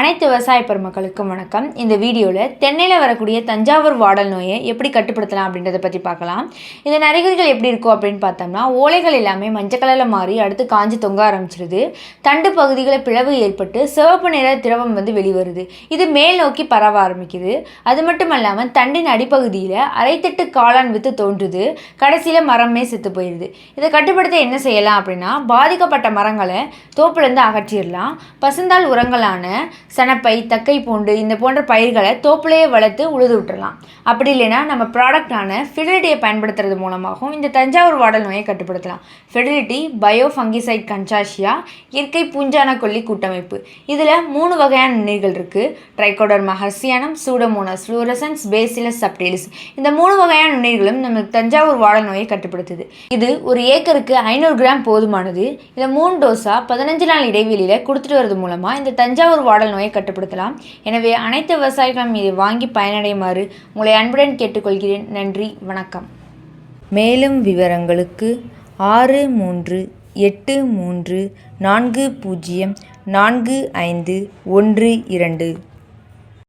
அனைத்து விவசாய பெருமக்களுக்கும் வணக்கம். இந்த வீடியோவில் தென்னையில் வரக்கூடிய தஞ்சாவூர் வாடல் நோயை எப்படி கட்டுப்படுத்தலாம் அப்படின்றத பற்றி பார்க்கலாம். இந்த நரிகள் எப்படி இருக்கும் அப்படின்னு பார்த்தோம்னா, ஓலைகள் எல்லாமே மஞ்சள் கலரில் மாறி அடுத்து காஞ்சி தொங்க ஆரம்பிச்சிருது. தண்டு பகுதிகளில் பிளவு ஏற்பட்டு சிவப்பு நிற திரவம் வெளிவருது. இது மேல் நோக்கி பரவ ஆரம்பிக்குது. அது மட்டும் இல்லாமல் தண்டின் அடிப்பகுதியில் அரைத்தட்டு காளான் வித்து தோன்றுது. கடைசியில் மரமே செத்து போயிடுது. இதை கட்டுப்படுத்த என்ன செய்யலாம் அப்படின்னா, பாதிக்கப்பட்ட மரங்களை தோப்புலேருந்து அகற்றிடலாம். பசுந்தாள் உரங்களான சனப்பை, தக்கை பூண்டு இந்த போன்ற பயிர்களை தோப்புலையே வளர்த்து உழுது விட்டுறலாம். அப்படி இல்லைன்னா நம்ம ப்ராடக்டான ஃபிடலிட்டியை பயன்படுத்துறது மூலமாகவும் இந்த தஞ்சாவூர் வாடல் நோயை கட்டுப்படுத்தலாம். ஃபிடலிட்டி பயோ ஃபங்கிசைட் கன்சார்ஷியா இயற்கை பூஞ்சான கொல்லி கூட்டமைப்பு. இதில் 3 வகையான நுண்ணுயிர்கள் இருக்குது. Trichoderma harzianum, Pseudomonas fluorescens, Bacillus subtilis. இந்த 3 வகையான நுண்ணுயிர்களும் நம்ம தஞ்சாவூர் வாடல் நோயை கட்டுப்படுத்துது. இது ஒரு ஏக்கருக்கு 500 கிராம் போதுமானது. இதை 3 டோஸாக 15 நாள் இடைவெளியில் கொடுத்துட்டு வரது மூலமாக இந்த தஞ்சாவூர் வாடல் நோயை கட்டுப்படுத்தலாம். எனவே அனைத்து விவசாயிகளும் இதை வாங்கி பயனடையுமாறு உங்களை அன்புடன் கேட்டுக்கொள்கிறேன். நன்றி, வணக்கம். மேலும் விவரங்களுக்கு 6383404512